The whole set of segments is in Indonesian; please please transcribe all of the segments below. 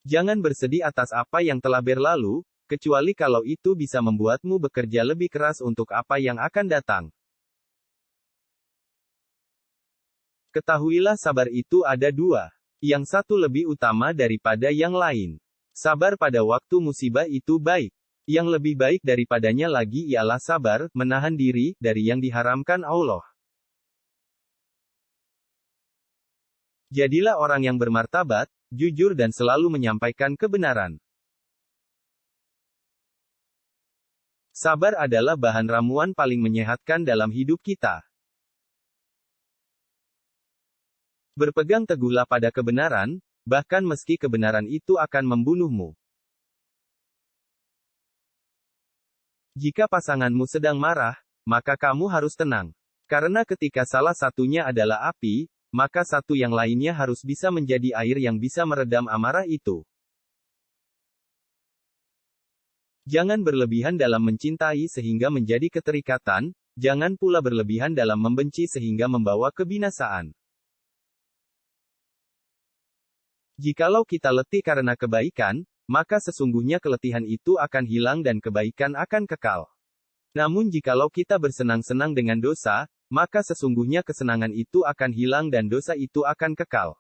Jangan bersedih atas apa yang telah berlalu, kecuali kalau itu bisa membuatmu bekerja lebih keras untuk apa yang akan datang. Ketahuilah sabar itu ada dua. Yang satu lebih utama daripada yang lain. Sabar pada waktu musibah itu baik. Yang lebih baik daripadanya lagi ialah sabar, menahan diri, dari yang diharamkan Allah. Jadilah orang yang bermartabat, jujur dan selalu menyampaikan kebenaran. Sabar adalah bahan ramuan paling menyehatkan dalam hidup kita. Berpegang teguhlah pada kebenaran, bahkan meski kebenaran itu akan membunuhmu. Jika pasanganmu sedang marah, maka kamu harus tenang. Karena ketika salah satunya adalah api, maka satu yang lainnya harus bisa menjadi air yang bisa meredam amarah itu. Jangan berlebihan dalam mencintai sehingga menjadi keterikatan, jangan pula berlebihan dalam membenci sehingga membawa kebinasaan. Jikalau kita letih karena kebaikan, maka sesungguhnya keletihan itu akan hilang dan kebaikan akan kekal. Namun jikalau kita bersenang-senang dengan dosa, maka sesungguhnya kesenangan itu akan hilang dan dosa itu akan kekal.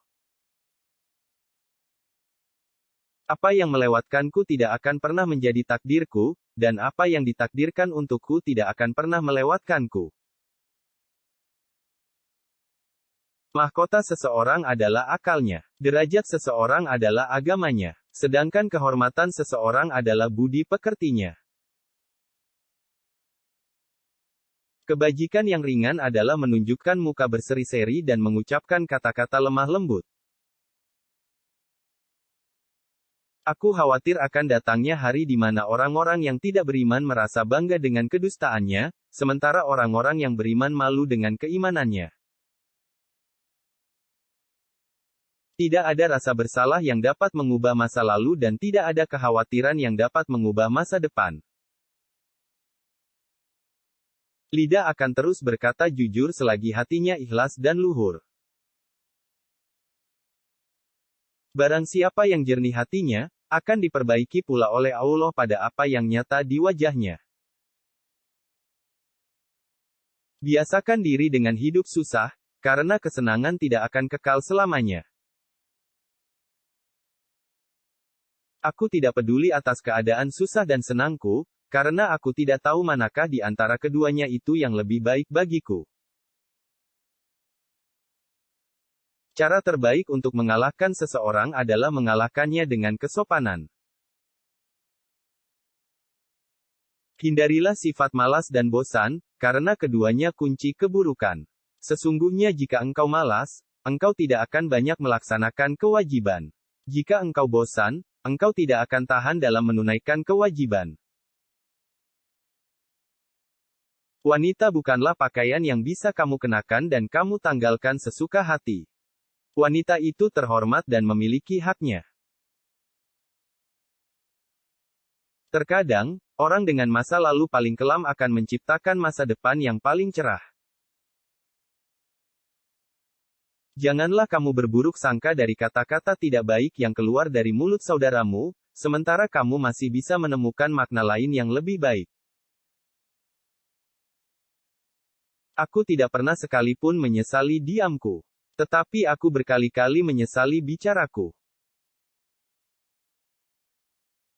Apa yang melewatkanku tidak akan pernah menjadi takdirku, dan apa yang ditakdirkan untukku tidak akan pernah melewatkanku. Mahkota seseorang adalah akalnya. Derajat seseorang adalah agamanya. Sedangkan kehormatan seseorang adalah budi pekertinya. Kebajikan yang ringan adalah menunjukkan muka berseri-seri dan mengucapkan kata-kata lemah lembut. Aku khawatir akan datangnya hari di mana orang-orang yang tidak beriman merasa bangga dengan kedustaannya, sementara orang-orang yang beriman malu dengan keimanannya. Tidak ada rasa bersalah yang dapat mengubah masa lalu dan tidak ada kekhawatiran yang dapat mengubah masa depan. Lidah akan terus berkata jujur selagi hatinya ikhlas dan luhur. Barang siapa yang jernih hatinya, akan diperbaiki pula oleh Allah pada apa yang nyata di wajahnya. Biasakan diri dengan hidup susah, karena kesenangan tidak akan kekal selamanya. Aku tidak peduli atas keadaan susah dan senangku, karena aku tidak tahu manakah di antara keduanya itu yang lebih baik bagiku. Cara terbaik untuk mengalahkan seseorang adalah mengalahkannya dengan kesopanan. Hindarilah sifat malas dan bosan, karena keduanya kunci keburukan. Sesungguhnya jika engkau malas, engkau tidak akan banyak melaksanakan kewajiban. Jika engkau bosan, engkau tidak akan tahan dalam menunaikan kewajiban. Wanita bukanlah pakaian yang bisa kamu kenakan dan kamu tanggalkan sesuka hati. Wanita itu terhormat dan memiliki haknya. Terkadang, orang dengan masa lalu paling kelam akan menciptakan masa depan yang paling cerah. Janganlah kamu berburuk sangka dari kata-kata tidak baik yang keluar dari mulut saudaramu, sementara kamu masih bisa menemukan makna lain yang lebih baik. Aku tidak pernah sekalipun menyesali diamku. Tetapi aku berkali-kali menyesali bicaraku.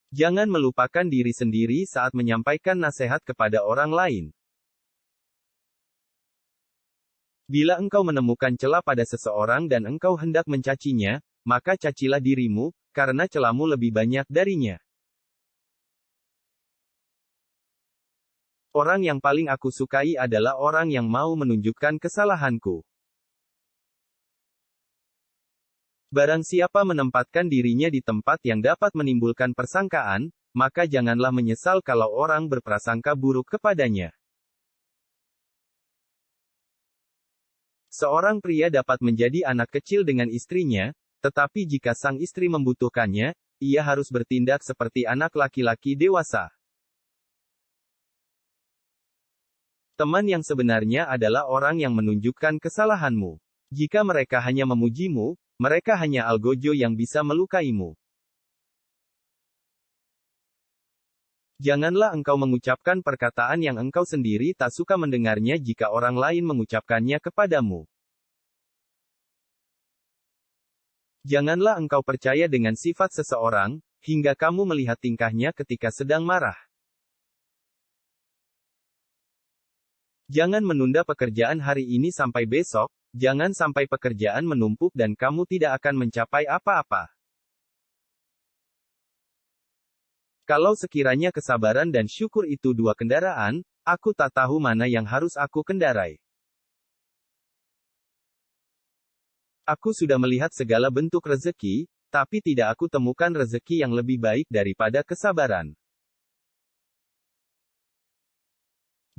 Jangan melupakan diri sendiri saat menyampaikan nasihat kepada orang lain. Bila engkau menemukan celah pada seseorang dan engkau hendak mencacinya, maka cacilah dirimu, karena celahmu lebih banyak darinya. Orang yang paling aku sukai adalah orang yang mau menunjukkan kesalahanku. Barang siapa menempatkan dirinya di tempat yang dapat menimbulkan persangkaan, maka janganlah menyesal kalau orang berprasangka buruk kepadanya. Seorang pria dapat menjadi anak kecil dengan istrinya, tetapi jika sang istri membutuhkannya, ia harus bertindak seperti anak laki-laki dewasa. Teman yang sebenarnya adalah orang yang menunjukkan kesalahanmu. Jika mereka hanya memujimu, mereka hanya algojo yang bisa melukaimu. Janganlah engkau mengucapkan perkataan yang engkau sendiri tak suka mendengarnya jika orang lain mengucapkannya kepadamu. Janganlah engkau percaya dengan sifat seseorang, hingga kamu melihat tingkahnya ketika sedang marah. Jangan menunda pekerjaan hari ini sampai besok, jangan sampai pekerjaan menumpuk dan kamu tidak akan mencapai apa-apa. Kalau sekiranya kesabaran dan syukur itu dua kendaraan, aku tak tahu mana yang harus aku kendarai. Aku sudah melihat segala bentuk rezeki, tapi tidak aku temukan rezeki yang lebih baik daripada kesabaran.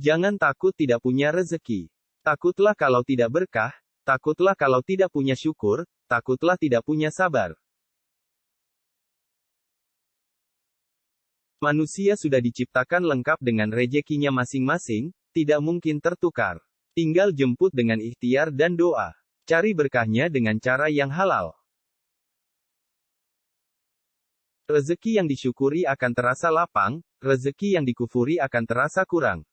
Jangan takut tidak punya rezeki. Takutlah kalau tidak berkah, takutlah kalau tidak punya syukur, takutlah tidak punya sabar. Manusia sudah diciptakan lengkap dengan rezekinya masing-masing, tidak mungkin tertukar. Tinggal jemput dengan ikhtiar dan doa. Cari berkahnya dengan cara yang halal. Rezeki yang disyukuri akan terasa lapang, rezeki yang dikufuri akan terasa kurang.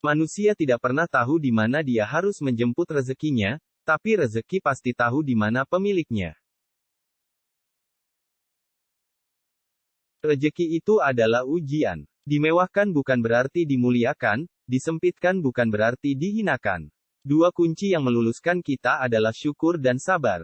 Manusia tidak pernah tahu di mana dia harus menjemput rezekinya, tapi rezeki pasti tahu di mana pemiliknya. Rezeki itu adalah ujian. Dimewahkan bukan berarti dimuliakan, disempitkan bukan berarti dihinakan. Dua kunci yang meluluskan kita adalah syukur dan sabar.